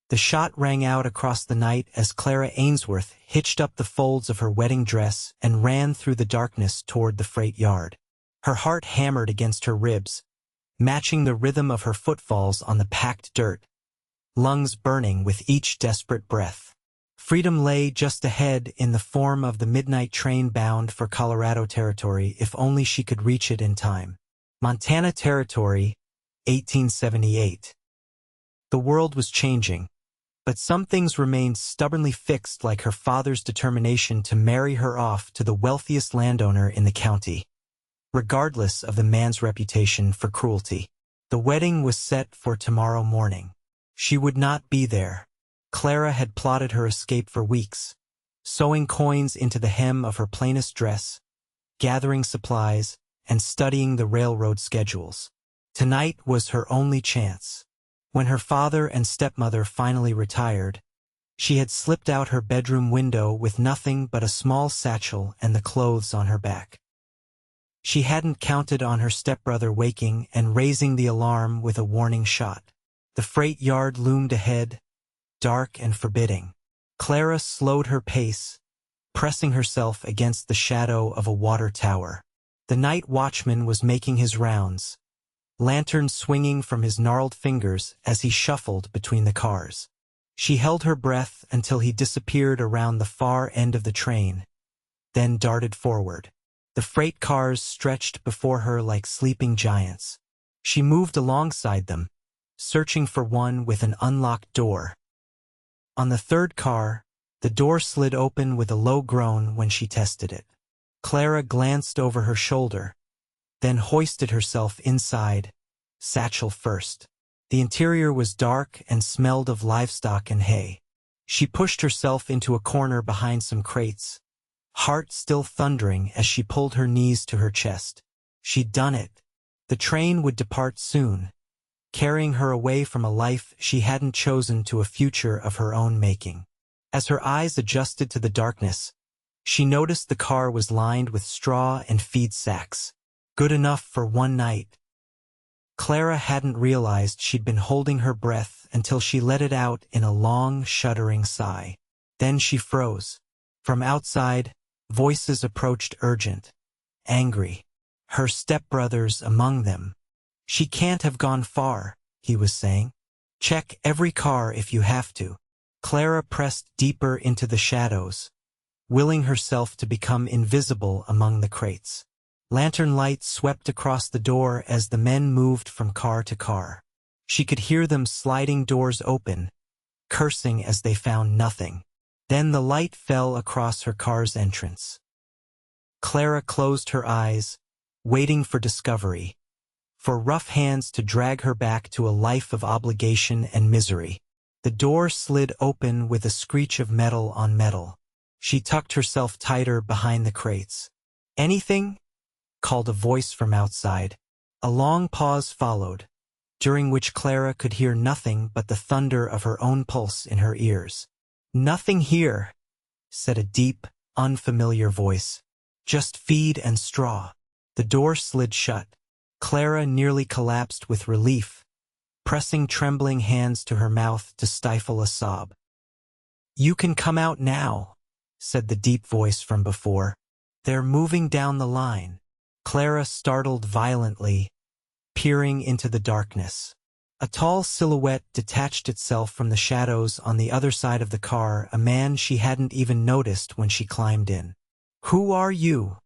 The shot rang out across the night as Clara Ainsworth hitched up the folds of her wedding dress and ran through the darkness toward the freight yard. Her heart hammered against her ribs, matching the rhythm of her footfalls on the packed dirt, lungs burning with each desperate breath. Freedom lay just ahead in the form of the midnight train bound for Colorado Territory if only she could reach it in time. Montana Territory, 1878. The world was changing, but some things remained stubbornly fixed, like her father's determination to marry her off to the wealthiest landowner in the county, regardless of the man's reputation for cruelty. The wedding was set for tomorrow morning. She would not be there. Clara had plotted her escape for weeks, sewing coins into the hem of her plainest dress, gathering supplies, and studying the railroad schedules. Tonight was her only chance. When her father and stepmother finally retired, she had slipped out her bedroom window with nothing but a small satchel and the clothes on her back. She hadn't counted on her stepbrother waking and raising the alarm with a warning shot. The freight yard loomed ahead, dark and forbidding. Clara slowed her pace, pressing herself against the shadow of a water tower. The night watchman was making his rounds, lantern swinging from his gnarled fingers as he shuffled between the cars. She held her breath until he disappeared around the far end of the train, then darted forward. The freight cars stretched before her like sleeping giants. She moved alongside them, searching for one with an unlocked door. On the third car, the door slid open with a low groan when she tested it. Clara glanced over her shoulder, then hoisted herself inside, satchel first. The interior was dark and smelled of livestock and hay. She pushed herself into a corner behind some crates, heart still thundering as she pulled her knees to her chest. She'd done it. The train would depart soon, carrying her away from a life she hadn't chosen to a future of her own making. As her eyes adjusted to the darkness, she noticed the car was lined with straw and feed sacks. Good enough for one night. Clara hadn't realized she'd been holding her breath until she let it out in a long, shuddering sigh. Then she froze. From outside, voices approached, urgent, angry, her stepbrothers among them. "She can't have gone far," he was saying. "Check every car if you have to." Clara pressed deeper into the shadows, willing herself to become invisible among the crates. Lantern lights swept across the door as the men moved from car to car. She could hear them sliding doors open, cursing as they found nothing. Then the light fell across her car's entrance. Clara closed her eyes, waiting for discovery, for rough hands to drag her back to a life of obligation and misery. The door slid open with a screech of metal on metal. She tucked herself tighter behind the crates. "Anything?" called a voice from outside. A long pause followed, during which Clara could hear nothing but the thunder of her own pulse in her ears. "Nothing here," said a deep, unfamiliar voice. "Just feed and straw." The door slid shut. Clara nearly collapsed with relief, pressing trembling hands to her mouth to stifle a sob. "You can come out now," said the deep voice from before. "They're moving down the line." Clara startled violently, peering into the darkness. A tall silhouette detached itself from the shadows on the other side of the car, a man she hadn't even noticed when she climbed in. "Who are you?"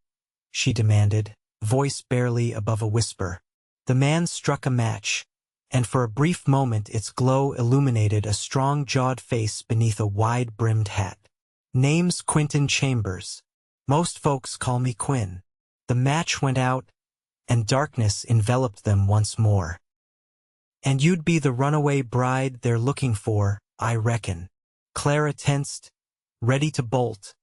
she demanded, voice barely above a whisper. The man struck a match, and for a brief moment its glow illuminated a strong-jawed face beneath a wide-brimmed hat. "Name's Quinn Chambers. Most folks call me Quinn." The match went out, and darkness enveloped them once more. "And you'd be the runaway bride they're looking for, I reckon." Clara tensed, ready to bolt,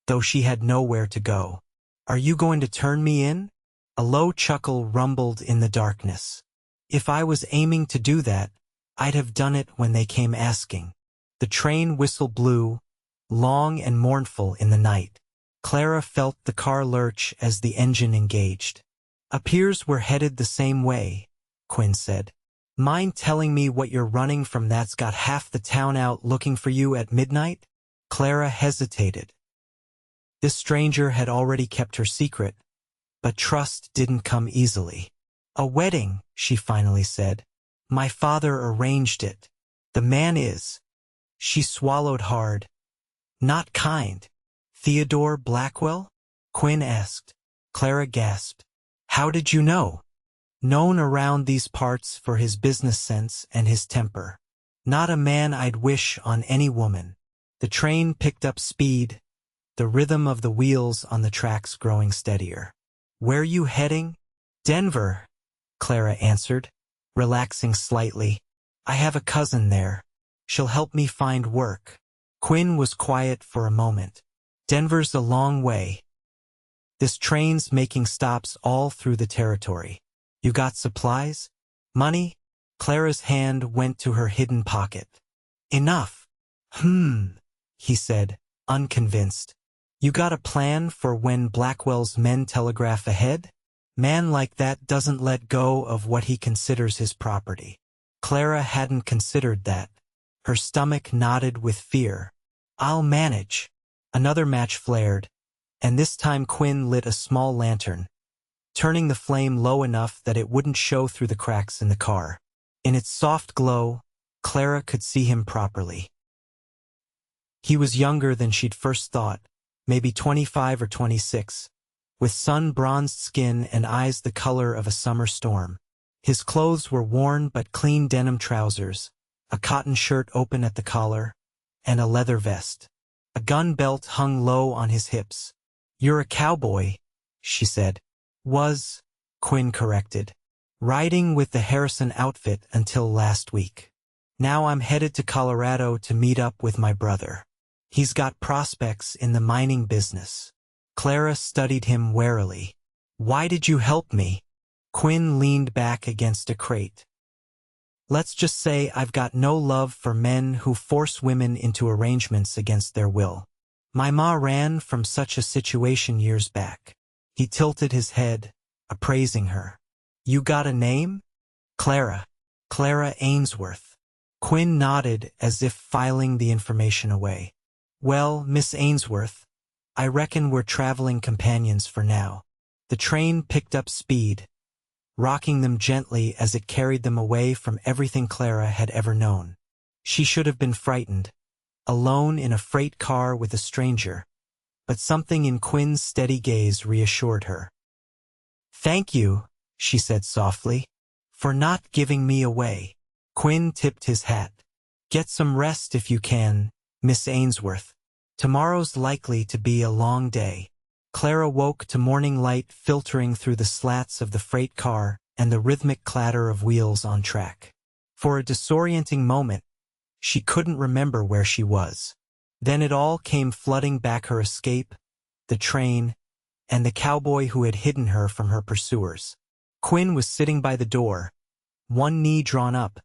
though she had nowhere to go. "Are you going to turn me in?" A low chuckle rumbled in the darkness. "If I was aiming to do that, I'd have done it when they came asking." The train whistle blew, long and mournful in the night. Clara felt the car lurch as the engine engaged. "Appears we're headed the same way," Quinn said. Mind telling me what you're running from that's got half the town out looking for you at midnight? Clara hesitated. This stranger had already kept her secret, but trust didn't come easily. A wedding, she finally said. My father arranged it. The man is. She swallowed hard. Not kind. Theodore Blackwell? Quinn asked. Clara gasped. How did you know? Known around these parts for his business sense and his temper. Not a man I'd wish on any woman. The train picked up speed, the rhythm of the wheels on the tracks growing steadier. Where you heading? Denver, Clara answered, relaxing slightly. I have a cousin there. She'll help me find work. Quinn was quiet for a moment. Denver's a long way. This train's making stops all through the territory. You got supplies? Money? Clara's hand went to her hidden pocket. Enough. He said, unconvinced. You got a plan for when Blackwell's men telegraph ahead? Man like that doesn't let go of what he considers his property. Clara hadn't considered that. Her stomach knotted with fear. I'll manage. Another match flared, and this time Quinn lit a small lantern, turning the flame low enough that it wouldn't show through the cracks in the car. In its soft glow, Clara could see him properly. He was younger than she'd first thought, maybe 25 or 26, with sun-bronzed skin and eyes the color of a summer storm. His clothes were worn but clean denim trousers, a cotton shirt open at the collar, and a leather vest. A gun belt hung low on his hips. You're a cowboy, she said. Was, Quinn corrected. Riding with the Harrison outfit until last week. Now I'm headed to Colorado to meet up with my brother. He's got prospects in the mining business. Clara studied him warily. Why did you help me? Quinn leaned back against a crate. Let's just say I've got no love for men who force women into arrangements against their will. My ma ran from such a situation years back. He tilted his head, appraising her. You got a name? Clara. Clara Ainsworth. Quinn nodded as if filing the information away. Well, Miss Ainsworth, I reckon we're traveling companions for now. The train picked up speed, rocking them gently as it carried them away from everything Clara had ever known. She should have been frightened, alone in a freight car with a stranger, but something in Quinn's steady gaze reassured her. Thank you, she said softly, for not giving me away. Quinn tipped his hat. Get some rest if you can, Miss Ainsworth. Tomorrow's likely to be a long day. Clara woke to morning light filtering through the slats of the freight car and the rhythmic clatter of wheels on track. For a disorienting moment, she couldn't remember where she was. Then it all came flooding back: her escape, the train, and the cowboy who had hidden her from her pursuers. Quinn was sitting by the door, one knee drawn up,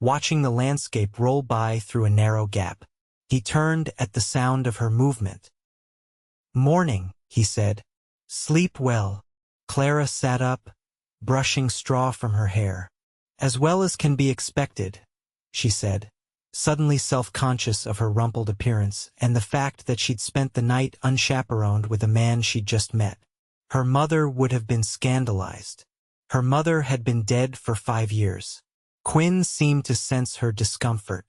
watching the landscape roll by through a narrow gap. He turned at the sound of her movement. Morning, he said. Sleep well. Clara sat up, brushing straw from her hair. As well as can be expected, she said, suddenly self-conscious of her rumpled appearance and the fact that she'd spent the night unchaperoned with a man she'd just met. Her mother would have been scandalized. Her mother had been dead for 5 years. Quinn seemed to sense her discomfort.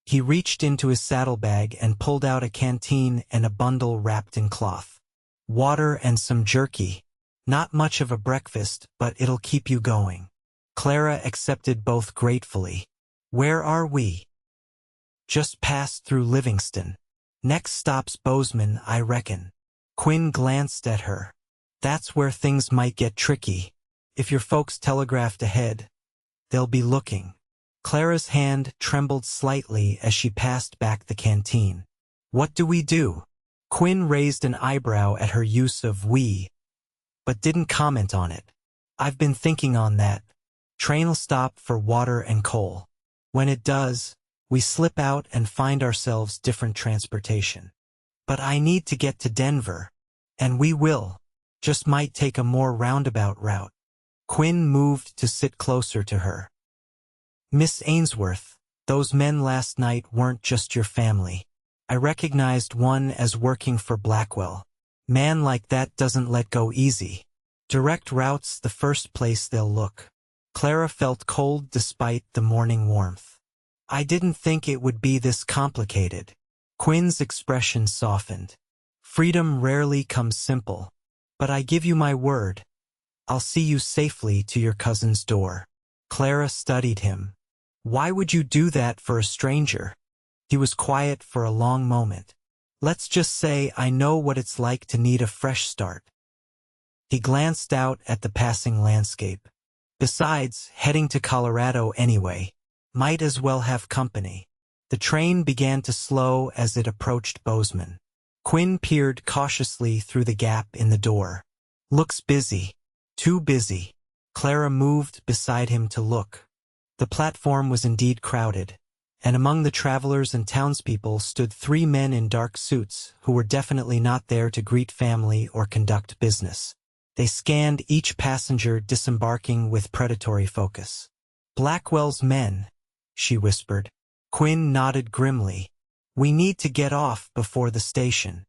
He reached into his saddlebag and pulled out a canteen and a bundle wrapped in cloth. Water and some jerky. Not much of a breakfast, but it'll keep you going. Clara accepted both gratefully. Where are we? Just passed through Livingston. Next stop's Bozeman, I reckon. Quinn glanced at her. That's where things might get tricky. If your folks telegraphed ahead, they'll be looking. Clara's hand trembled slightly as she passed back the canteen. What do we do? Quinn raised an eyebrow at her use of we, but didn't comment on it. I've been thinking on that. Train'll stop for water and coal. When it does, we slip out and find ourselves different transportation. But I need to get to Denver. And we will. Just might take a more roundabout route. Quinn moved to sit closer to her. Miss Ainsworth, those men last night weren't just your family. I recognized one as working for Blackwell. Man like that doesn't let go easy. Direct route's the first place they'll look. Clara felt cold despite the morning warmth. I didn't think it would be this complicated. Quinn's expression softened. Freedom rarely comes simple. But I give you my word. I'll see you safely to your cousin's door. Clara studied him. Why would you do that for a stranger? He was quiet for a long moment. Let's just say I know what it's like to need a fresh start. He glanced out at the passing landscape. Besides, heading to Colorado anyway. Might as well have company. The train began to slow as it approached Bozeman. Quinn peered cautiously through the gap in the door. Looks busy. Too busy. Clara moved beside him to look. The platform was indeed crowded, and among the travelers and townspeople stood 3 men in dark suits who were definitely not there to greet family or conduct business. They scanned each passenger disembarking with predatory focus. Blackwell's men, she whispered. Quinn nodded grimly. We need to get off before the station.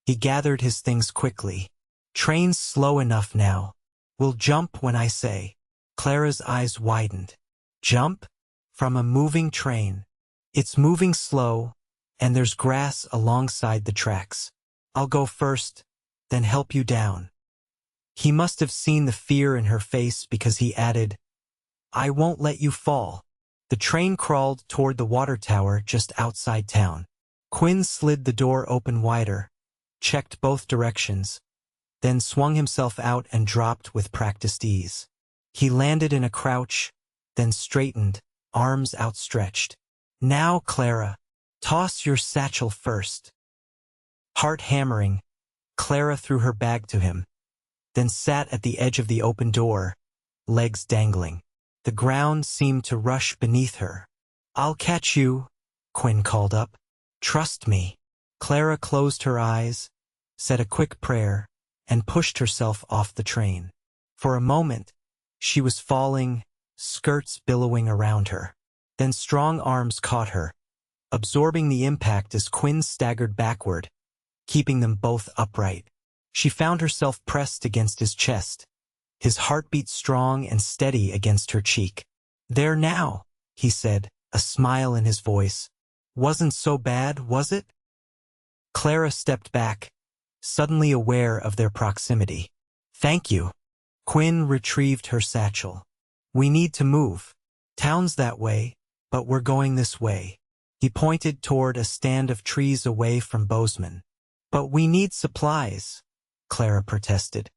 He gathered his things quickly. Train's slow enough now. We'll jump when I say. Clara's eyes widened. Jump? From a moving train. It's moving slow, and there's grass alongside the tracks. I'll go first, then help you down. He must have seen the fear in her face because he added, I won't let you fall. The train crawled toward the water tower just outside town. Quinn slid the door open wider, checked both directions, then swung himself out and dropped with practiced ease. He landed in a crouch, then straightened, arms outstretched. Now, Clara, toss your satchel first. Heart hammering, Clara threw her bag to him, then sat at the edge of the open door, legs dangling. The ground seemed to rush beneath her. I'll catch you, Quinn called up. Trust me. Clara closed her eyes, said a quick prayer, and pushed herself off the train. For a moment, she was falling, skirts billowing around her. Then strong arms caught her, absorbing the impact as Quinn staggered backward, keeping them both upright. She found herself pressed against his chest, his heartbeat strong and steady against her cheek. There now, he said, a smile in his voice. Wasn't so bad, was it? Clara stepped back, suddenly aware of their proximity. Thank you. Quinn retrieved her satchel. We need to move. Town's that way, but we're going this way. He pointed toward a stand of trees away from Bozeman. But we need supplies, Clara protested.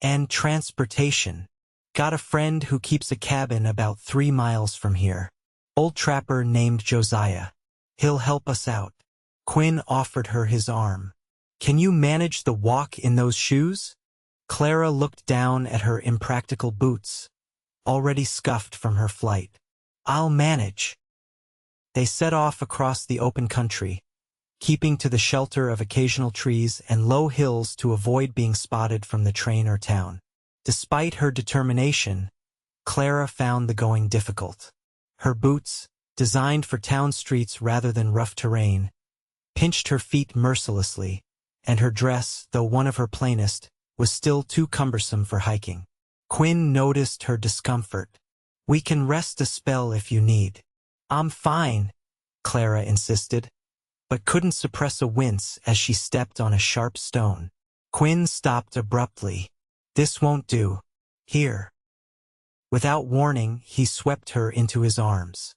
And transportation. Got a friend who keeps a cabin about 3 miles from here. Old trapper named Josiah. He'll help us out. Quinn offered her his arm. Can you manage the walk in those shoes? Clara looked down at her impractical boots, already scuffed from her flight. I'll manage. They set off across the open country, keeping to the shelter of occasional trees and low hills to avoid being spotted from the train or town. Despite her determination, Clara found the going difficult. Her boots, designed for town streets rather than rough terrain, pinched her feet mercilessly, and her dress, though one of her plainest, was still too cumbersome for hiking. Quinn noticed her discomfort. We can rest a spell if you need. I'm fine, Clara insisted, but couldn't suppress a wince as she stepped on a sharp stone. Quinn stopped abruptly. This won't do. Here. Without warning, he swept her into his arms.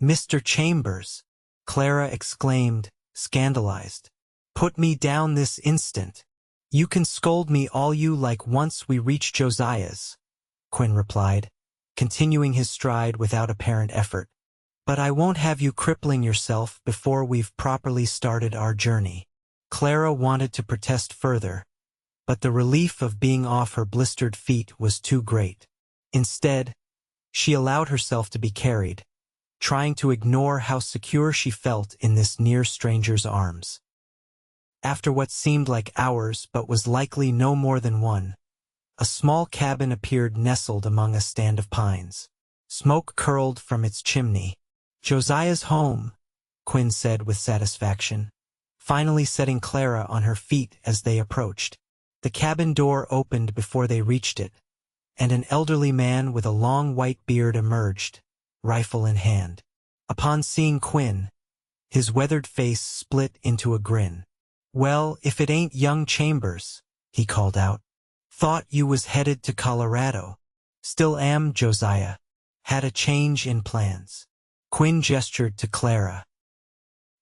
Mr. Chambers, Clara exclaimed, scandalized. Put me down this instant. You can scold me all you like once we reach Josiah's, Quinn replied, continuing his stride without apparent effort. But I won't have you crippling yourself before we've properly started our journey. Clara wanted to protest further, but the relief of being off her blistered feet was too great. Instead, she allowed herself to be carried, trying to ignore how secure she felt in this near stranger's arms. After what seemed like hours but was likely no more than one, a small cabin appeared nestled among a stand of pines. Smoke curled from its chimney. "Josiah's home," Quinn said with satisfaction, finally setting Clara on her feet as they approached. The cabin door opened before they reached it, and an elderly man with a long white beard emerged, rifle in hand. Upon seeing Quinn, his weathered face split into a grin. "Well, if it ain't young Chambers," he called out. "Thought you was headed to Colorado." "Still am, Josiah. Had a change in plans." Quinn gestured to Clara.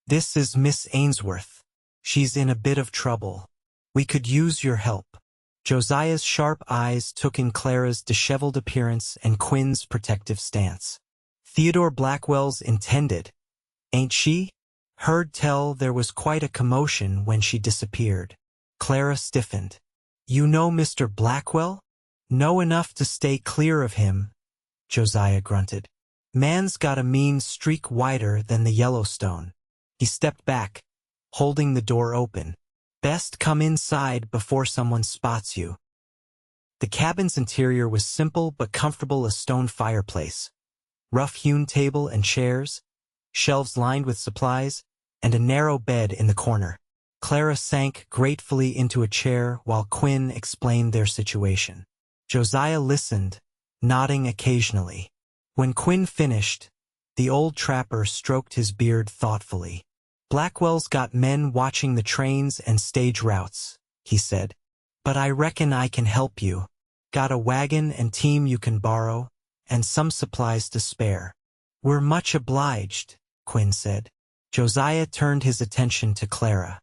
"This is Miss Ainsworth. She's in a bit of trouble. We could use your help." Josiah's sharp eyes took in Clara's disheveled appearance and Quinn's protective stance. "Theodore Blackwell's intended, ain't she? Heard tell there was quite a commotion when she disappeared." Clara stiffened. "You know Mr. Blackwell?" "Know enough to stay clear of him," Josiah grunted. "Man's got a mean streak wider than the Yellowstone." He stepped back, holding the door open. "Best come inside before someone spots you." The cabin's interior was simple but comfortable: a stone fireplace, rough-hewn table and chairs, shelves lined with supplies, and a narrow bed in the corner. Clara sank gratefully into a chair while Quinn explained their situation. Josiah listened, nodding occasionally. When Quinn finished, the old trapper stroked his beard thoughtfully. "Blackwell's got men watching the trains and stage routes," he said. "But I reckon I can help you. Got a wagon and team you can borrow, and some supplies to spare." "We're much obliged," Quinn said. Josiah turned his attention to Clara.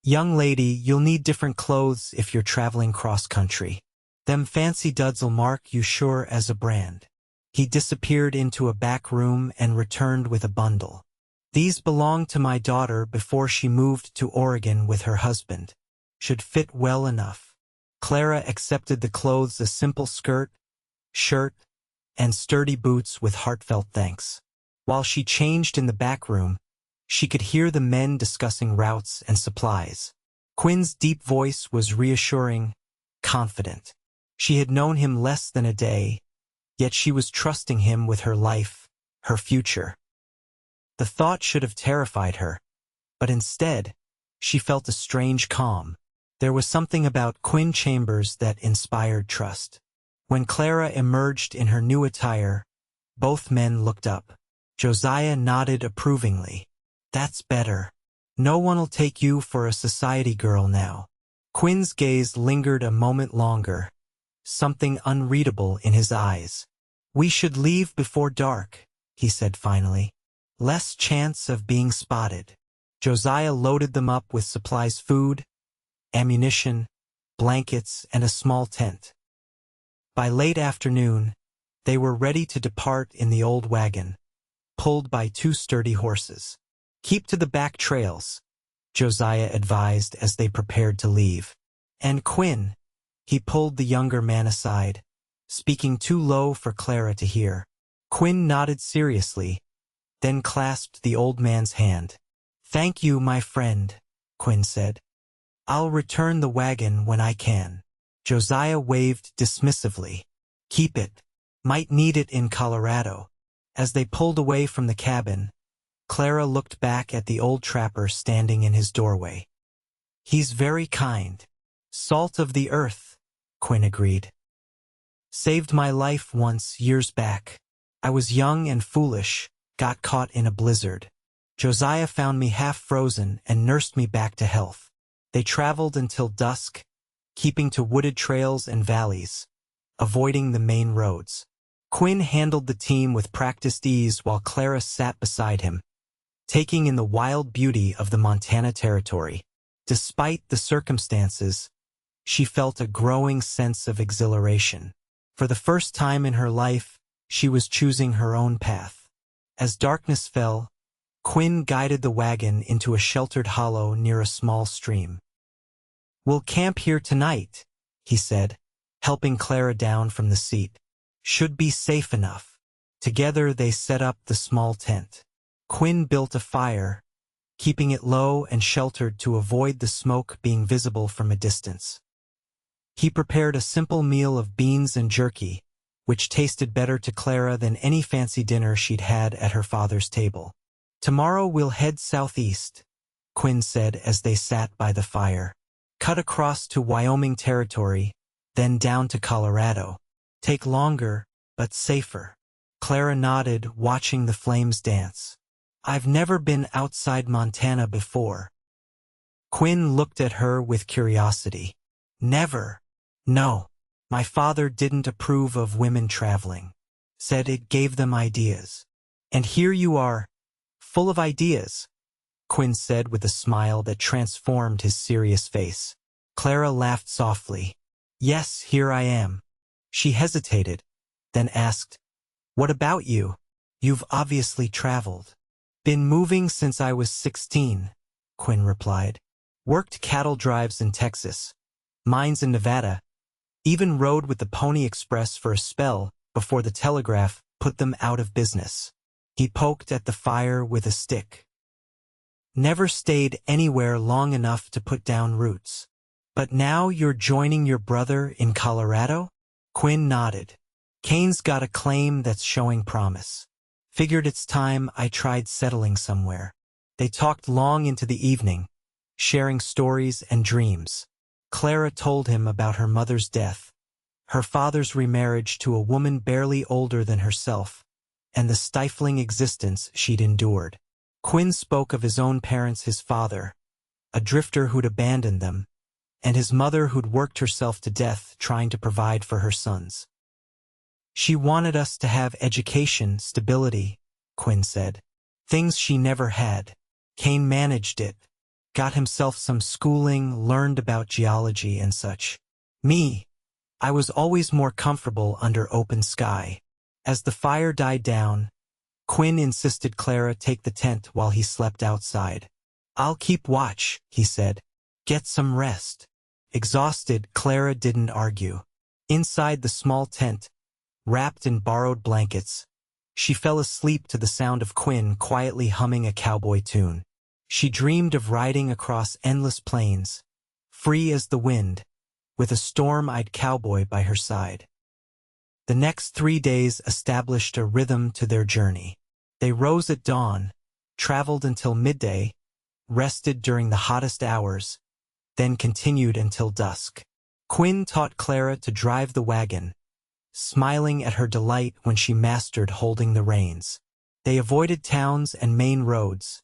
"Young lady, you'll need different clothes if you're traveling cross-country. Them fancy duds'll mark you sure as a brand." He disappeared into a back room and returned with a bundle. "These belonged to my daughter before she moved to Oregon with her husband. Should fit well enough." Clara accepted the clothes: a simple skirt, shirt, and sturdy boots with heartfelt thanks. While she changed in the back room, she could hear the men discussing routes and supplies. Quinn's deep voice was reassuring, confident. She had known him less than a day, yet she was trusting him with her life, her future. The thought should have terrified her, but instead, she felt a strange calm. There was something about Quinn Chambers that inspired trust. When Clara emerged in her new attire, both men looked up. Josiah nodded approvingly. "That's better. No one'll take you for a society girl now." Quinn's gaze lingered a moment longer, something unreadable in his eyes. "We should leave before dark," he said finally. "Less chance of being spotted." Josiah loaded them up with supplies: food, ammunition, blankets, and a small tent. By late afternoon, they were ready to depart in the old wagon, pulled by two sturdy horses. "Keep to the back trails," Josiah advised as they prepared to leave. "And Quinn," he pulled the younger man aside, speaking too low for Clara to hear. Quinn nodded seriously, then clasped the old man's hand. "Thank you, my friend," Quinn said. "I'll return the wagon when I can." Josiah waved dismissively. "Keep it. Might need it in Colorado." As they pulled away from the cabin, Clara looked back at the old trapper standing in his doorway. "He's very kind. Salt of the earth," Quinn agreed. "Saved my life once years back. I was young and foolish, got caught in a blizzard. Josiah found me half frozen and nursed me back to health." They traveled until dusk, keeping to wooded trails and valleys, avoiding the main roads. Quinn handled the team with practiced ease while Clara sat beside him, taking in the wild beauty of the Montana Territory. Despite the circumstances, she felt a growing sense of exhilaration. For the first time in her life, she was choosing her own path. As darkness fell, Quinn guided the wagon into a sheltered hollow near a small stream. "We'll camp here tonight," he said, helping Clara down from the seat. "Should be safe enough." Together they set up the small tent. Quinn built a fire, keeping it low and sheltered to avoid the smoke being visible from a distance. He prepared a simple meal of beans and jerky, which tasted better to Clara than any fancy dinner she'd had at her father's table. "Tomorrow we'll head southeast," Quinn said as they sat by the fire. "Cut across to Wyoming territory, then down to Colorado. Take longer, but safer." Clara nodded, watching the flames dance. "I've never been outside Montana before." Quinn looked at her with curiosity. "Never. No. My father didn't approve of women traveling. Said it gave them ideas. And here you are, full of ideas," Quinn said with a smile that transformed his serious face. Clara laughed softly. "Yes, here I am." She hesitated, then asked, "What about you? You've obviously traveled." "Been moving since I was 16, Quinn replied. "Worked cattle drives in Texas, mines in Nevada, even rode with the Pony Express for a spell before the telegraph put them out of business." He poked at the fire with a stick. "Never stayed anywhere long enough to put down roots. But now you're joining your brother in Colorado?" Quinn nodded. "Kane's got a claim that's showing promise. Figured it's time I tried settling somewhere." They talked long into the evening, sharing stories and dreams. Clara told him about her mother's death, her father's remarriage to a woman barely older than herself, and the stifling existence she'd endured. Quinn spoke of his own parents, his father, a drifter who'd abandoned them, and his mother who'd worked herself to death trying to provide for her sons. "She wanted us to have education, stability," Quinn said. "Things she never had. Kane managed it, got himself some schooling, learned about geology and such. Me, I was always more comfortable under open sky." As the fire died down, Quinn insisted Clara take the tent while he slept outside. "I'll keep watch," he said. "Get some rest." Exhausted, Clara didn't argue. Inside the small tent, wrapped in borrowed blankets, she fell asleep to the sound of Quinn quietly humming a cowboy tune. She dreamed of riding across endless plains, free as the wind, with a storm-eyed cowboy by her side. The next 3 days established a rhythm to their journey. They rose at dawn, traveled until midday, rested during the hottest hours, then continued until dusk. Quinn taught Clara to drive the wagon, smiling at her delight when she mastered holding the reins. They avoided towns and main roads,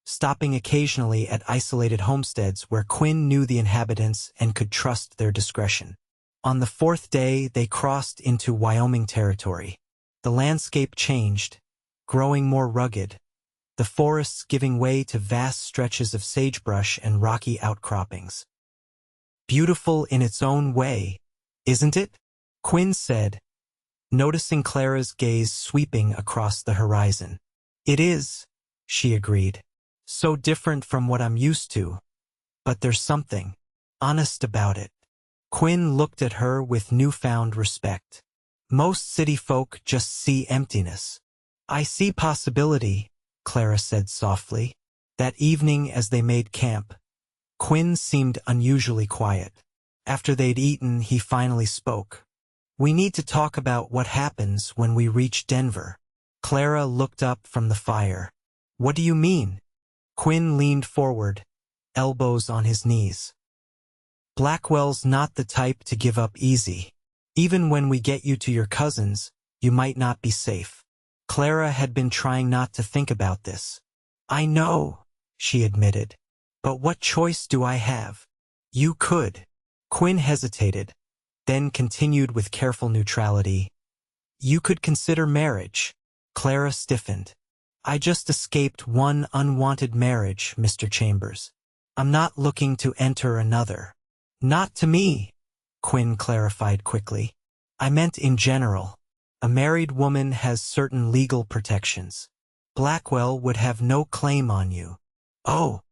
stopping occasionally at isolated homesteads where Quinn knew the inhabitants and could trust their discretion. On the 4th day, they crossed into Wyoming territory. The landscape changed, growing more rugged, the forests giving way to vast stretches of sagebrush and rocky outcroppings. "Beautiful in its own way, isn't it?" Quinn said, noticing Clara's gaze sweeping across the horizon. "It is," she agreed. "So different from what I'm used to. But there's something honest about it." Quinn looked at her with newfound respect. "Most city folk just see emptiness." "I see possibility," Clara said softly. That evening as they made camp, Quinn seemed unusually quiet. After they'd eaten, he finally spoke. "We need to talk about what happens when we reach Denver." Clara looked up from the fire. "What do you mean?" Quinn leaned forward, elbows on his knees. "Blackwell's not the type to give up easy. Even when we get you to your cousins, you might not be safe." Clara had been trying not to think about this. "I know," she admitted. "But what choice do I have?" "You could." Quinn hesitated, then continued with careful neutrality. "You could consider marriage." Clara stiffened. "I just escaped one unwanted marriage, Mr. Chambers. I'm not looking to enter another." "Not to me," Quinn clarified quickly. "I meant in general. A married woman has certain legal protections. Blackwell would have no claim on you." "Oh."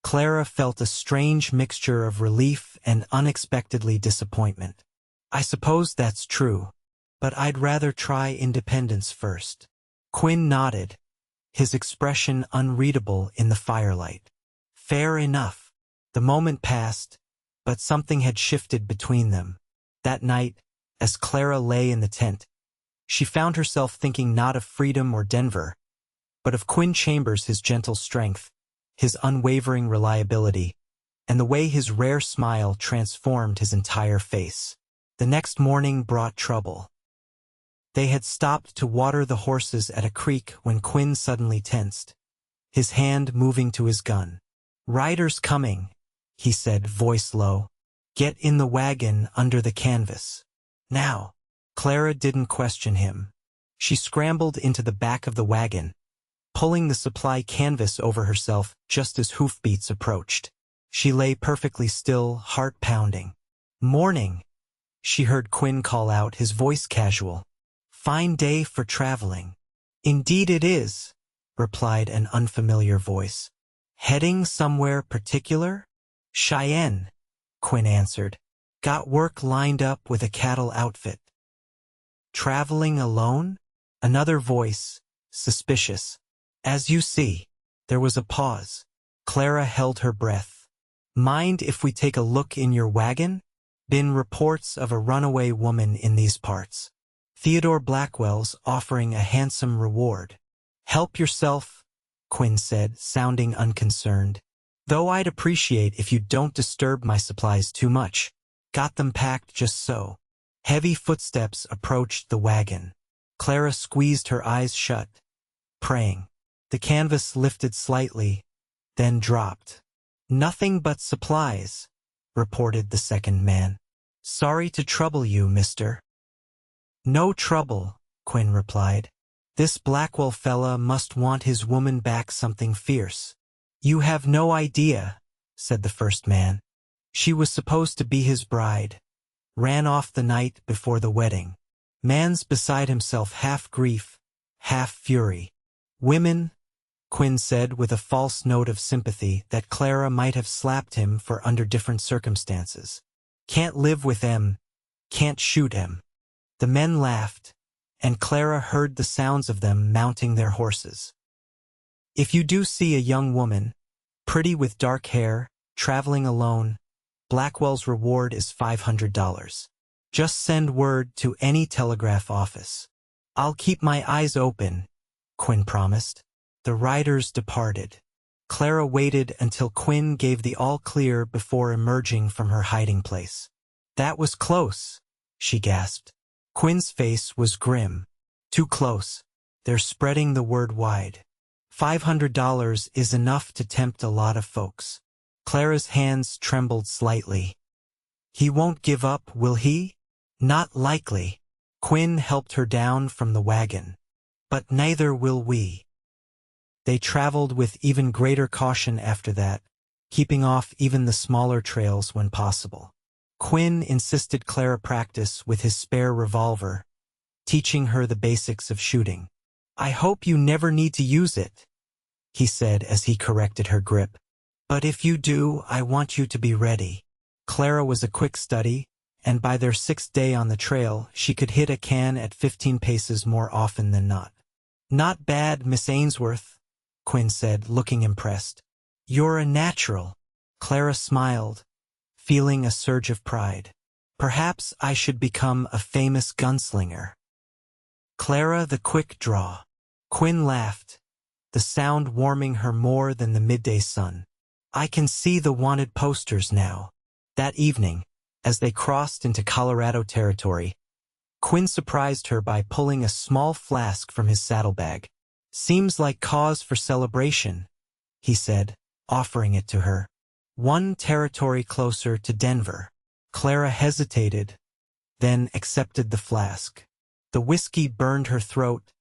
Clara felt a strange mixture of relief and unexpectedly disappointment. "I suppose that's true, but I'd rather try independence first." Quinn nodded, his expression unreadable in the firelight. "Fair enough." The moment passed, but something had shifted between them. That night, As Clara lay in the tent, she found herself thinking not of freedom or Denver, but of Quinn Chambers, his gentle strength, his unwavering reliability, and the way his rare smile transformed his entire face. The next morning brought trouble. They had stopped to water the horses at a creek when Quinn suddenly tensed, his hand moving to his gun. "Riders coming," he said, voice low. "Get in the wagon under the canvas. Now." Clara didn't question him. She scrambled into the back of the wagon, pulling the supply canvas over herself just as hoofbeats approached. She lay perfectly still, heart pounding. "Morning," she heard Quinn call out, his voice casual. "Fine day for traveling." "Indeed it is," replied an unfamiliar voice. "Heading somewhere particular?" "Cheyenne," Quinn answered. "Got work lined up with a cattle outfit." "Traveling alone?" Another voice, suspicious. "As you see." There was a pause. Clara held her breath. "Mind if we take a look in your wagon? Been reports of a runaway woman in these parts. Theodore Blackwell's offering a handsome reward." "Help yourself," Quinn said, sounding unconcerned. "Though I'd appreciate if you don't disturb my supplies too much. Got them packed just so." Heavy footsteps approached the wagon. Clara squeezed her eyes shut, praying. The canvas lifted slightly, then dropped. "Nothing but supplies," reported the second man. "Sorry to trouble you, mister." "No trouble," Quinn replied. "This Blackwell fella must want his woman back something fierce." "You have no idea," said the first man. "She was supposed to be his bride. Ran off the night before the wedding." Man's beside himself, half grief, half fury. "Women," Quinn said with a false note of sympathy that Clara might have slapped him for under different circumstances. "Can't live with em, can't shoot em." The men laughed, and Clara heard the sounds of them mounting their horses. "If you do see a young woman, pretty with dark hair, traveling alone, Blackwell's reward is $500. Just send word to any telegraph office." "I'll keep my eyes open," Quinn promised. The riders departed. Clara waited until Quinn gave the all-clear before emerging from her hiding place. "That was close," she gasped. Quinn's face was grim. "Too close. They're spreading the word wide. $500 is enough to tempt a lot of folks." Clara's hands trembled slightly. "He won't give up, will he?" "Not likely." Quinn helped her down from the wagon. "But neither will we." They traveled with even greater caution after that, keeping off even the smaller trails when possible. Quinn insisted Clara practice with his spare revolver, teaching her the basics of shooting. "I hope you never need to use it," he said as he corrected her grip. "But if you do, I want you to be ready." Clara was a quick study, and by their 6th day on the trail, she could hit a can at 15 paces more often than not. "Not bad, Miss Ainsworth," Quinn said, looking impressed. "You're a natural." Clara smiled, feeling a surge of pride. "Perhaps I should become a famous gunslinger." "Clara the quick draw." Quinn laughed, the sound warming her more than the midday sun. "I can see the wanted posters now." That evening, as they crossed into Colorado territory, Quinn surprised her by pulling a small flask from his saddlebag. "Seems like cause for celebration," he said, offering it to her. "One territory closer to Denver." Clara hesitated, then accepted the flask. The whiskey burned her throat,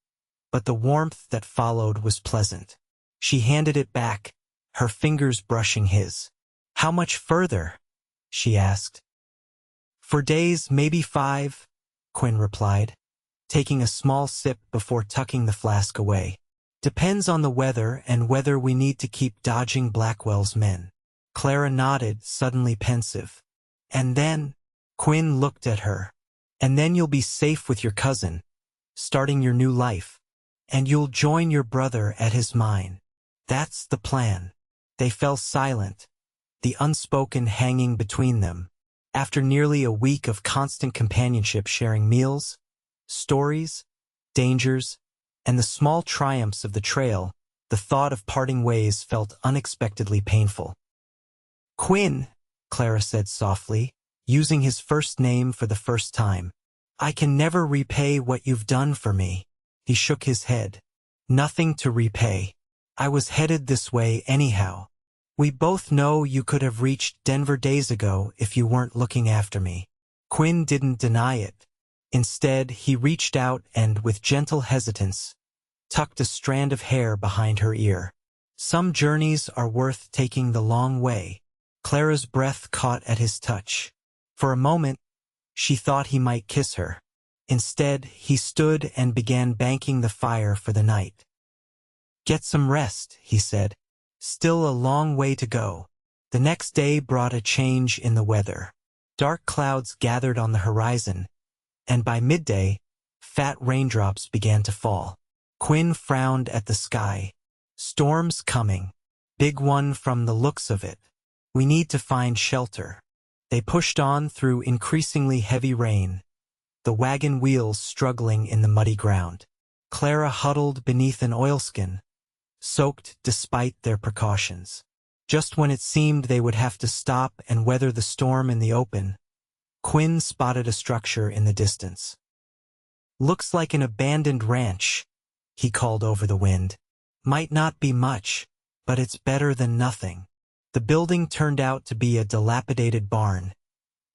but the warmth that followed was pleasant. She handed it back, her fingers brushing his. "How much further?" she asked. "For days, maybe 5, Quinn replied, taking a small sip before tucking the flask away. "Depends on the weather and whether we need to keep dodging Blackwell's men." Clara nodded, suddenly pensive. "And then," Quinn looked at her, "and then you'll be safe with your cousin, starting your new life. And you'll join your brother at his mine. That's the plan." They fell silent, the unspoken hanging between them. After nearly a week of constant companionship, sharing meals, stories, dangers, and the small triumphs of the trail, the thought of parting ways felt unexpectedly painful. "Quinn," Clara said softly, using his first name for the first time. "I can never repay what you've done for me." He shook his head. "Nothing to repay. I was headed this way anyhow. We both know you could have reached Denver days ago if you weren't looking after me." Quinn didn't deny it. Instead, he reached out and, with gentle hesitance, tucked a strand of hair behind her ear. "Some journeys are worth taking the long way." Clara's breath caught at his touch. For a moment, she thought he might kiss her. Instead, he stood and began banking the fire for the night. "Get some rest," he said. "Still a long way to go." The next day brought a change in the weather. Dark clouds gathered on the horizon, and by midday, fat raindrops began to fall. Quinn frowned at the sky. "Storm's coming. Big one from the looks of it. We need to find shelter." They pushed on through increasingly heavy rain, the wagon wheels struggling in the muddy ground. Clara huddled beneath an oilskin, soaked despite their precautions. Just when it seemed they would have to stop and weather the storm in the open, Quinn spotted a structure in the distance. "Looks like an abandoned ranch," he called over the wind. "Might not be much, but it's better than nothing." The building turned out to be a dilapidated barn,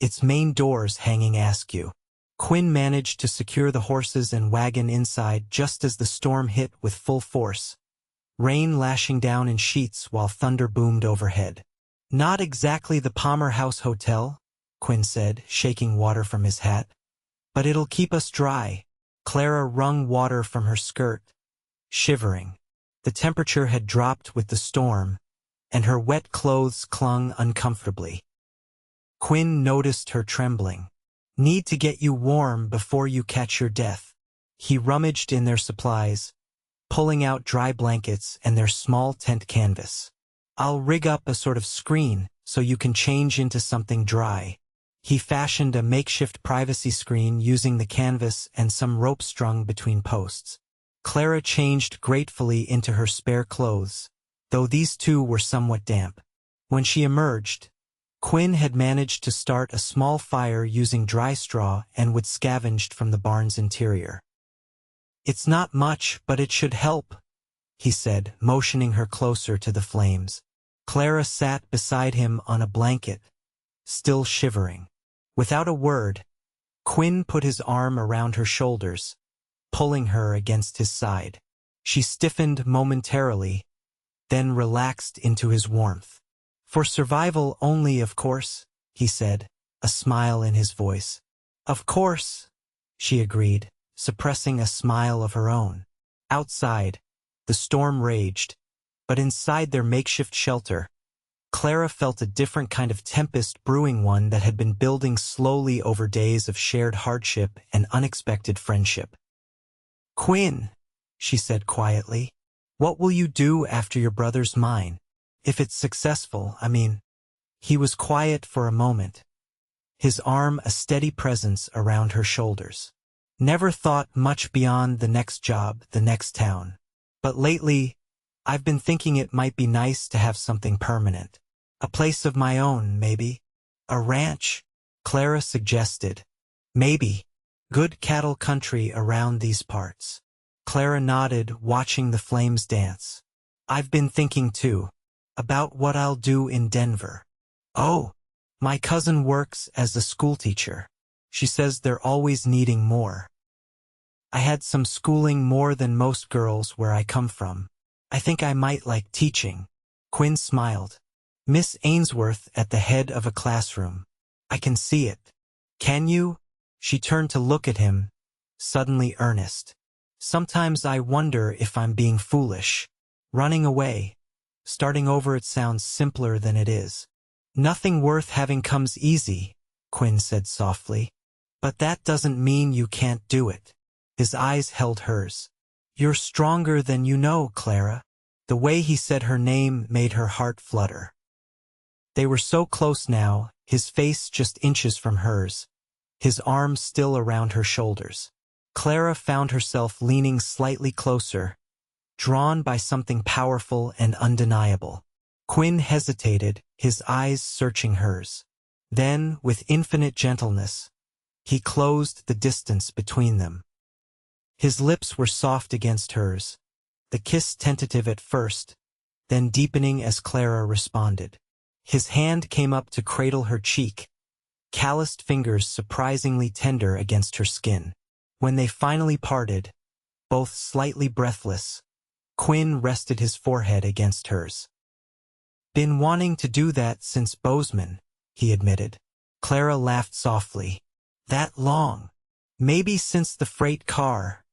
its main doors hanging askew. Quinn managed to secure the horses and wagon inside just as the storm hit with full force, rain lashing down in sheets while thunder boomed overhead. "Not exactly the Palmer House Hotel," Quinn said, shaking water from his hat. "But it'll keep us dry." Clara wrung water from her skirt, shivering. The temperature had dropped with the storm, and her wet clothes clung uncomfortably. Quinn noticed her trembling. "Need to get you warm before you catch your death." He rummaged in their supplies, pulling out dry blankets and their small tent canvas. "I'll rig up a sort of screen so you can change into something dry." He fashioned a makeshift privacy screen using the canvas and some rope strung between posts. Clara changed gratefully into her spare clothes, though these too were somewhat damp. When she emerged, Quinn had managed to start a small fire using dry straw and wood scavenged from the barn's interior. "It's not much, but it should help," he said, motioning her closer to the flames. Clara sat beside him on a blanket, still shivering. Without a word, Quinn put his arm around her shoulders, pulling her against his side. She stiffened momentarily, then relaxed into his warmth. "For survival only, of course," he said, a smile in his voice. "Of course," she agreed, suppressing a smile of her own. Outside, the storm raged, but inside their makeshift shelter, Clara felt a different kind of tempest brewing, one that had been building slowly over days of shared hardship and unexpected friendship. "Quinn," she said quietly, "what will you do after your brother's mine? If it's successful, I mean." He was quiet for a moment, his arm a steady presence around her shoulders. "Never thought much beyond the next job, the next town. But lately, I've been thinking it might be nice to have something permanent. A place of my own, maybe. A ranch," Clara suggested. "Maybe. Good cattle country around these parts." Clara nodded, watching the flames dance. "I've been thinking too, about what I'll do in Denver." "Oh, my cousin works as a schoolteacher. She says they're always needing more. I had some schooling, more than most girls where I come from. I think I might like teaching." Quinn smiled. "Miss Ainsworth at the head of a classroom. I can see it." "Can you?" She turned to look at him, suddenly earnest. "Sometimes I wonder if I'm being foolish. Running away. Starting over, it sounds simpler than it is." "Nothing worth having comes easy," Quinn said softly. "But that doesn't mean you can't do it." His eyes held hers. "You're stronger than you know, Clara." The way he said her name made her heart flutter. They were so close now, his face just inches from hers, his arms still around her shoulders. Clara found herself leaning slightly closer, drawn by something powerful and undeniable. Quinn hesitated, his eyes searching hers. Then, with infinite gentleness, he closed the distance between them. His lips were soft against hers, the kiss tentative at first, then deepening as Clara responded. His hand came up to cradle her cheek, calloused fingers surprisingly tender against her skin. When they finally parted, both slightly breathless, Quinn rested his forehead against hers. "Been wanting to do that since Bozeman," he admitted. Clara laughed softly. "That long? Maybe since the freight car,"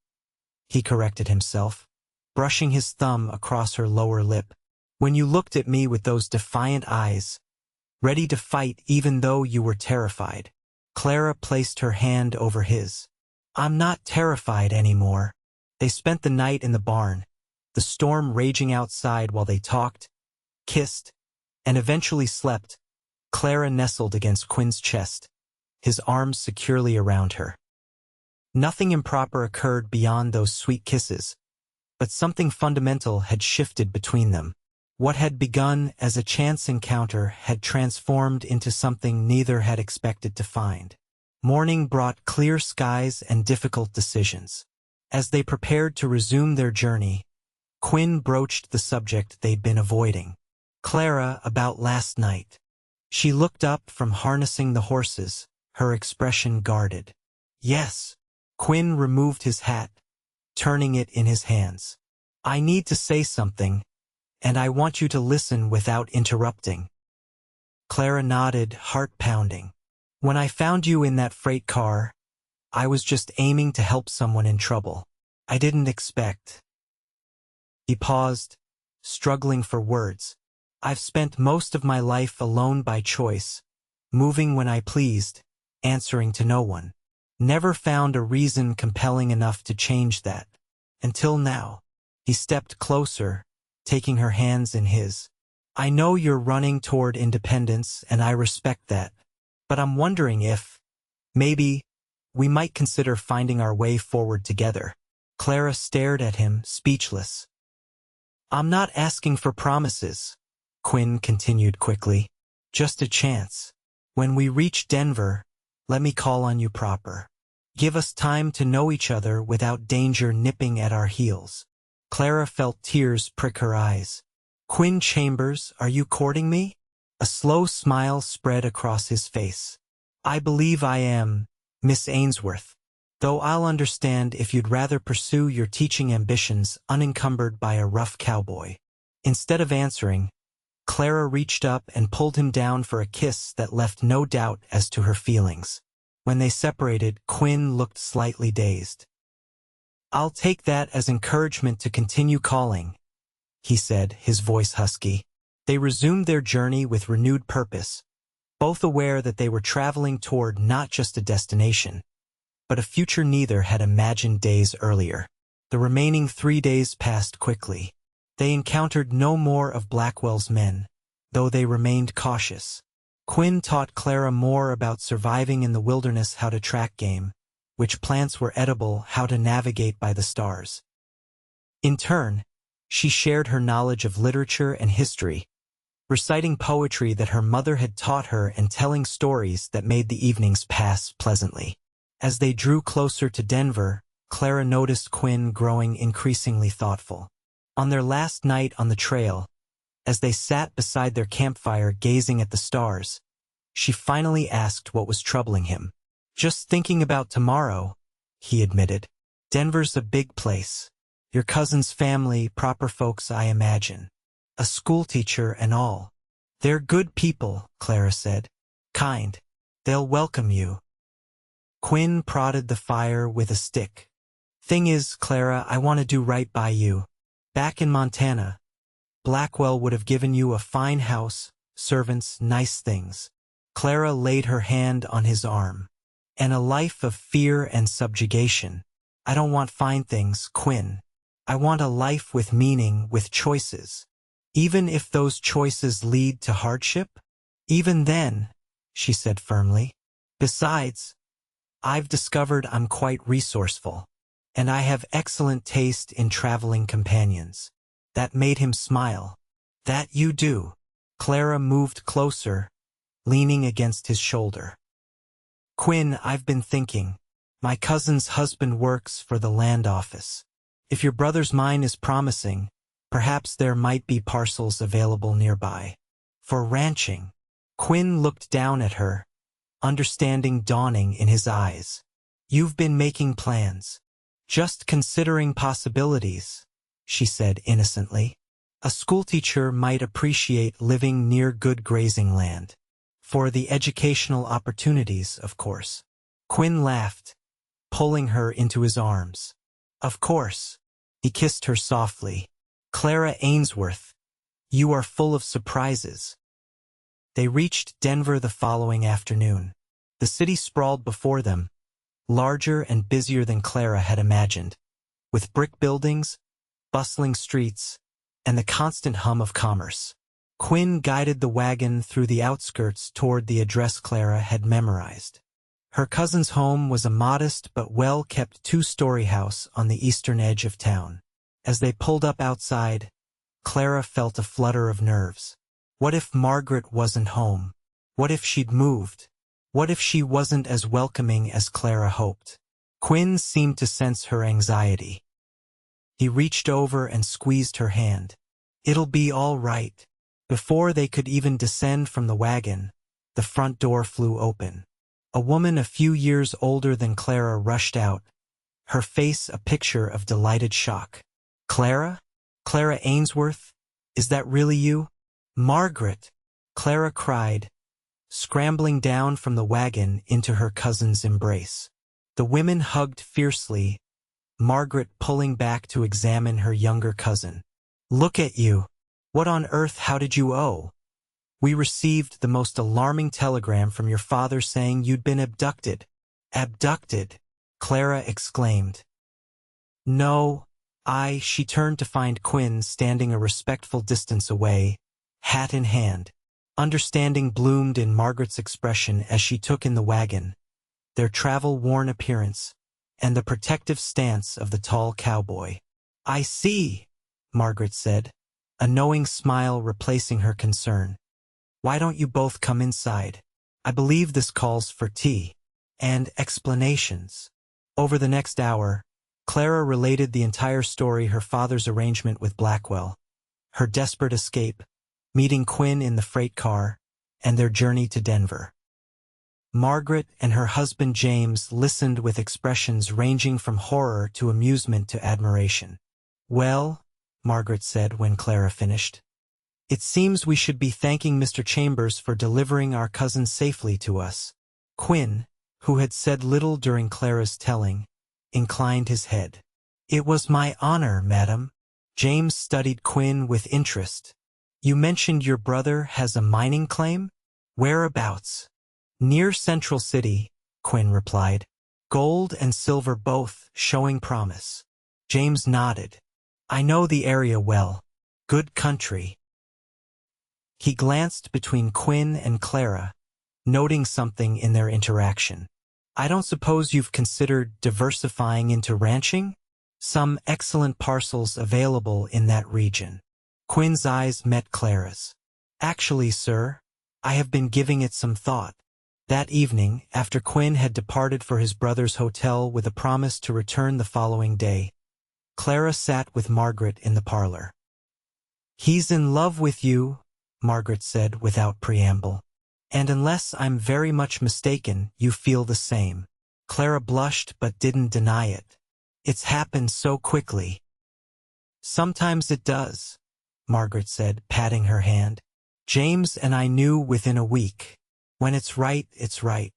he corrected himself, brushing his thumb across her lower lip. "When you looked at me with those defiant eyes, ready to fight even though you were terrified." Clara placed her hand over his. "I'm not terrified anymore." They spent the night in the barn, the storm raging outside while they talked, kissed, and eventually slept, Clara nestled against Quinn's chest, his arms securely around her. Nothing improper occurred beyond those sweet kisses, but something fundamental had shifted between them. What had begun as a chance encounter had transformed into something neither had expected to find. Morning brought clear skies and difficult decisions. As they prepared to resume their journey, Quinn broached the subject they'd been avoiding. "Clara, about last night." She looked up from harnessing the horses, her expression guarded. "Yes." Quinn removed his hat, turning it in his hands. "I need to say something, and I want you to listen without interrupting." Clara nodded, heart pounding. "When I found you in that freight car, I was just aiming to help someone in trouble. I didn't expect." He paused, struggling for words. "I've spent most of my life alone by choice, moving when I pleased, answering to no one. Never found a reason compelling enough to change that. Until now." He stepped closer, taking her hands in his. "I know you're running toward independence, and I respect that. But I'm wondering if, maybe, we might consider finding our way forward together." Clara stared at him, speechless. "I'm not asking for promises," Quinn continued quickly. "Just a chance. When we reach Denver, let me call on you proper. Give us time to know each other without danger nipping at our heels." Clara felt tears prick her eyes. "Quinn Chambers, are you courting me?" A slow smile spread across his face. "I believe I am, Miss Ainsworth. Though I'll understand if you'd rather pursue your teaching ambitions unencumbered by a rough cowboy." Instead of answering, Clara reached up and pulled him down for a kiss that left no doubt as to her feelings. When they separated, Quinn looked slightly dazed. "I'll take that as encouragement to continue calling," he said, his voice husky. They resumed their journey with renewed purpose, both aware that they were traveling toward not just a destination, but a future neither had imagined days earlier. The remaining 3 days passed quickly. They encountered no more of Blackwell's men, though they remained cautious. Quinn taught Clara more about surviving in the wilderness, how to track game, which plants were edible, how to navigate by the stars. In turn, she shared her knowledge of literature and history, reciting poetry that her mother had taught her and telling stories that made the evenings pass pleasantly. As they drew closer to Denver, Clara noticed Quinn growing increasingly thoughtful. On their last night on the trail, as they sat beside their campfire gazing at the stars, she finally asked what was troubling him. "Just thinking about tomorrow," he admitted. "Denver's a big place. Your cousin's family, proper folks, I imagine. A schoolteacher and all. They're good people," Clara said. "Kind. They'll welcome you." Quinn prodded the fire with a stick. "Thing is, Clara, I want to do right by you. Back in Montana, Blackwell would have given you a fine house, servants, nice things." Clara laid her hand on his arm. "And a life of fear and subjugation. I don't want fine things, Quinn. I want a life with meaning, with choices. Even if those choices lead to hardship?" Even then, she said firmly. Besides, I've discovered I'm quite resourceful, and I have excellent taste in traveling companions. That made him smile. That you do. Clara moved closer, leaning against his shoulder. Quinn, I've been thinking. My cousin's husband works for the land office. If your brother's mine is promising, perhaps there might be parcels available nearby. For ranching. Quinn looked down at her, understanding dawning in his eyes. You've been making plans. Just considering possibilities, she said innocently. A schoolteacher might appreciate living near good grazing land. For the educational opportunities, of course. Quinn laughed, pulling her into his arms. Of course. He kissed her softly. Clara Ainsworth, you are full of surprises. They reached Denver the following afternoon. The city sprawled before them, larger and busier than Clara had imagined, with brick buildings, bustling streets, and the constant hum of commerce. Quinn guided the wagon through the outskirts toward the address Clara had memorized. Her cousin's home was a modest but well-kept two-story house on the eastern edge of town. As they pulled up outside, Clara felt a flutter of nerves. What if Margaret wasn't home? What if she'd moved? What if she wasn't as welcoming as Clara hoped? Quinn seemed to sense her anxiety. He reached over and squeezed her hand. It'll be all right. Before they could even descend from the wagon, the front door flew open. A woman a few years older than Clara rushed out, her face a picture of delighted shock. Clara? Clara Ainsworth? Is that really you? Margaret! Clara cried, scrambling down from the wagon into her cousin's embrace. The women hugged fiercely, Margaret pulling back to examine her younger cousin. Look at you. What on earth, how did you owe? We received the most alarming telegram from your father saying you'd been abducted. Abducted? Clara exclaimed. No, she turned to find Quinn standing a respectful distance away, hat in hand. Understanding bloomed in Margaret's expression as she took in the wagon, their travel-worn appearance, and the protective stance of the tall cowboy. I see, Margaret said, a knowing smile replacing her concern. Why don't you both come inside? I believe this calls for tea and explanations. Over the next hour, Clara related the entire story, her father's arrangement with Blackwell, her desperate escape, meeting Quinn in the freight car, and their journey to Denver. Margaret and her husband James listened with expressions ranging from horror to amusement to admiration. Well, Margaret said when Clara finished, it seems we should be thanking Mr. Chambers for delivering our cousin safely to us. Quinn, who had said little during Clara's telling, inclined his head. It was my honor, madam. James studied Quinn with interest. You mentioned your brother has a mining claim? Whereabouts? Near Central City, Quinn replied. Gold and silver both, showing promise. James nodded. I know the area well. Good country. He glanced between Quinn and Clara, noting something in their interaction. I don't suppose you've considered diversifying into ranching? Some excellent parcels available in that region. Quinn's eyes met Clara's. Actually, sir, I have been giving it some thought. That evening, after Quinn had departed for his brother's hotel with a promise to return the following day, Clara sat with Margaret in the parlor. He's in love with you, Margaret said without preamble. And unless I'm very much mistaken, you feel the same. Clara blushed but didn't deny it. It's happened so quickly. Sometimes it does, Margaret said, patting her hand. James and I knew within a week. When it's right, it's right.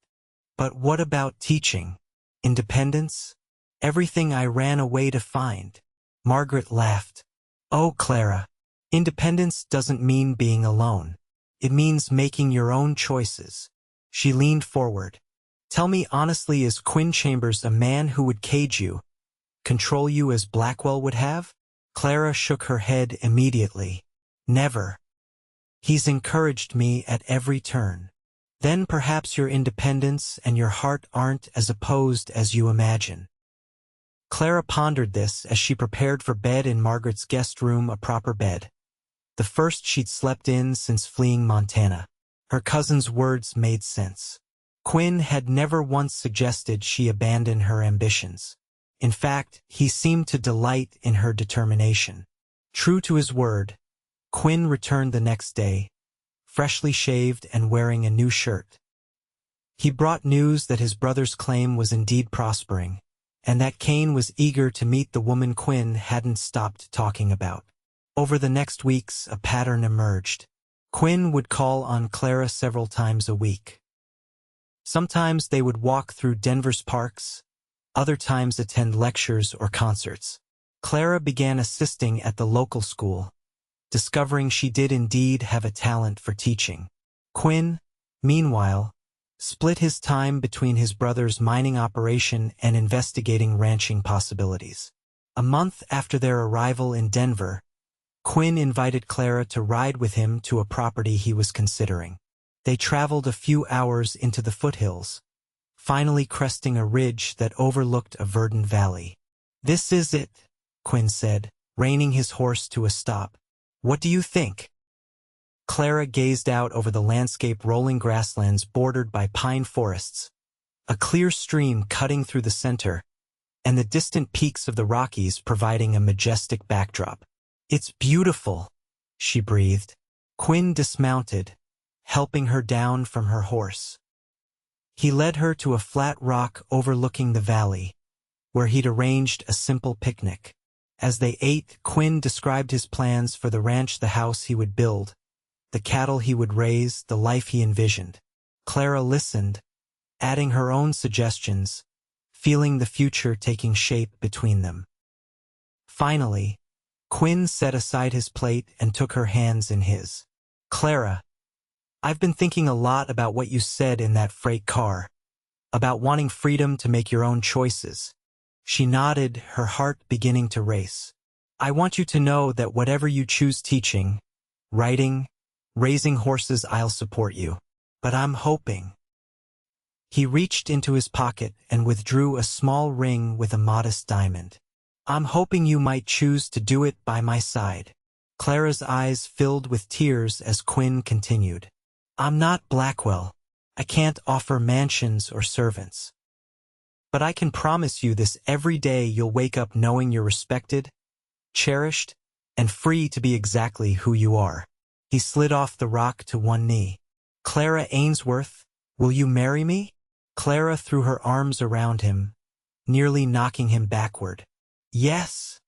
But what about teaching? Independence? Everything I ran away to find. Margaret laughed. Oh, Clara, independence doesn't mean being alone. It means making your own choices. She leaned forward. Tell me honestly, is Quinn Chambers a man who would cage you, control you as Blackwell would have? Clara shook her head immediately. Never. He's encouraged me at every turn. Then perhaps your independence and your heart aren't as opposed as you imagine. Clara pondered this as she prepared for bed in Margaret's guest room, a proper bed. The first she'd slept in since fleeing Montana. Her cousin's words made sense. Quinn had never once suggested she abandon her ambitions. In fact, he seemed to delight in her determination. True to his word, Quinn returned the next day, freshly shaved and wearing a new shirt. He brought news that his brother's claim was indeed prospering, and that Kane was eager to meet the woman Quinn hadn't stopped talking about. Over the next weeks, a pattern emerged. Quinn would call on Clara several times a week. Sometimes they would walk through Denver's parks, other times attend lectures or concerts. Clara began assisting at the local school, discovering she did indeed have a talent for teaching. Quinn, meanwhile, split his time between his brother's mining operation and investigating ranching possibilities. A month after their arrival in Denver, Quinn invited Clara to ride with him to a property he was considering. They traveled a few hours into the foothills, finally cresting a ridge that overlooked a verdant valley. "This is it," Quinn said, reining his horse to a stop. "What do you think?" Clara gazed out over the landscape, rolling grasslands bordered by pine forests, a clear stream cutting through the center, and the distant peaks of the Rockies providing a majestic backdrop. "It's beautiful," she breathed. Quinn dismounted, helping her down from her horse. He led her to a flat rock overlooking the valley, where he'd arranged a simple picnic. As they ate, Quinn described his plans for the ranch, the house he would build, the cattle he would raise, the life he envisioned. Clara listened, adding her own suggestions, feeling the future taking shape between them. Finally, Quinn set aside his plate and took her hands in his. "Clara, I've been thinking a lot about what you said in that freight car, about wanting freedom to make your own choices." She nodded, her heart beginning to race. "I want you to know that whatever you choose, teaching, writing, raising horses, I'll support you. But I'm hoping." He reached into his pocket and withdrew a small ring with a modest diamond. "I'm hoping you might choose to do it by my side." Clara's eyes filled with tears as Quinn continued. "I'm not Blackwell. I can't offer mansions or servants. But I can promise you this: every day you'll wake up knowing you're respected, cherished, and free to be exactly who you are." He slid off the rock to one knee. "Clara Ainsworth, will you marry me?" Clara threw her arms around him, nearly knocking him backward. "Yes,"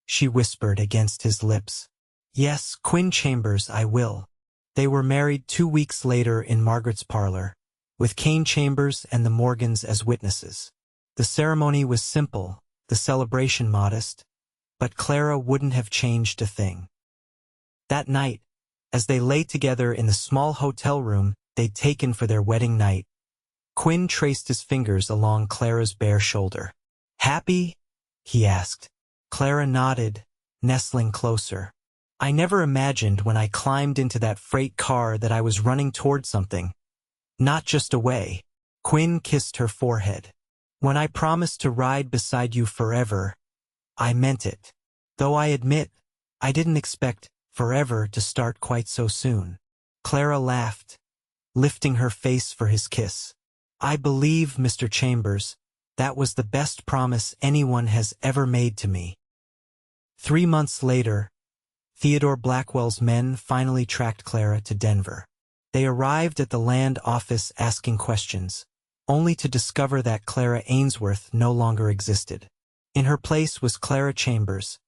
she whispered against his lips. "Yes, Quinn Chambers, I will." They were married 2 weeks later in Margaret's parlor, with Quinn Chambers and the Morgans as witnesses. The ceremony was simple, the celebration modest, but Clara wouldn't have changed a thing. That night, as they lay together in the small hotel room they'd taken for their wedding night, Quinn traced his fingers along Clara's bare shoulder. "Happy?" he asked. Clara nodded, nestling closer. "I never imagined when I climbed into that freight car that I was running toward something, not just away." Quinn kissed her forehead. "When I promised to ride beside you forever, I meant it. Though I admit, I didn't expect forever to start quite so soon." Clara laughed, lifting her face for his kiss. "I believe, Mr. Chambers, that was the best promise anyone has ever made to me." 3 months later, Theodore Blackwell's men finally tracked Clara to Denver. They arrived at the land office asking questions, only to discover that Clara Ainsworth no longer existed. In her place was Clara Chambers,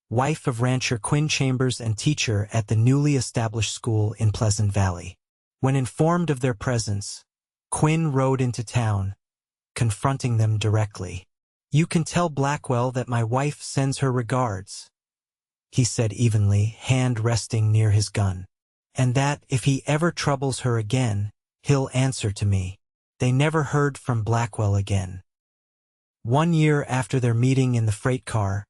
wife of rancher Quinn Chambers and teacher at the newly established school in Pleasant Valley. When informed of their presence, Quinn rode into town, confronting them directly. "You can tell Blackwell that my wife sends her regards," he said evenly, hand resting near his gun. "And that if he ever troubles her again, he'll answer to me." They never heard from Blackwell again. 1 year after their meeting in the freight car,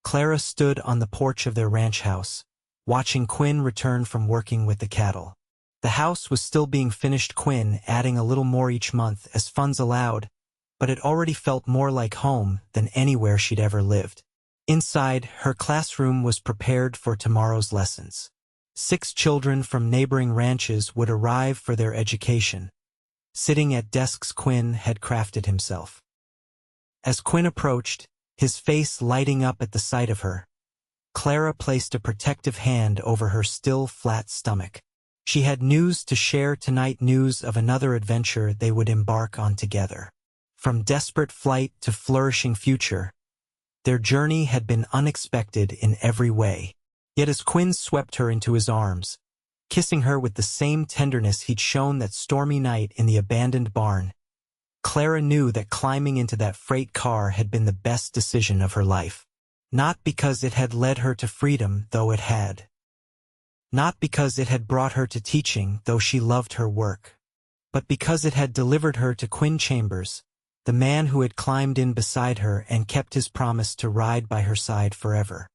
Clara stood on the porch of their ranch house, watching Quinn return from working with the cattle. The house was still being finished, Quinn adding a little more each month as funds allowed, but it already felt more like home than anywhere she'd ever lived. Inside, her classroom was prepared for tomorrow's lessons. 6 children from neighboring ranches would arrive for their education. Sitting at desks Quinn had crafted himself. As Quinn approached, his face lighting up at the sight of her, Clara placed a protective hand over her still flat stomach. She had news to share tonight, news of another adventure they would embark on together. From desperate flight to flourishing future, their journey had been unexpected in every way. Yet as Quinn swept her into his arms, kissing her with the same tenderness he'd shown that stormy night in the abandoned barn, Clara knew that climbing into that freight car had been the best decision of her life. Not because it had led her to freedom, though it had. Not because it had brought her to teaching, though she loved her work. But because it had delivered her to Quinn Chambers, the man who had climbed in beside her and kept his promise to ride by her side forever.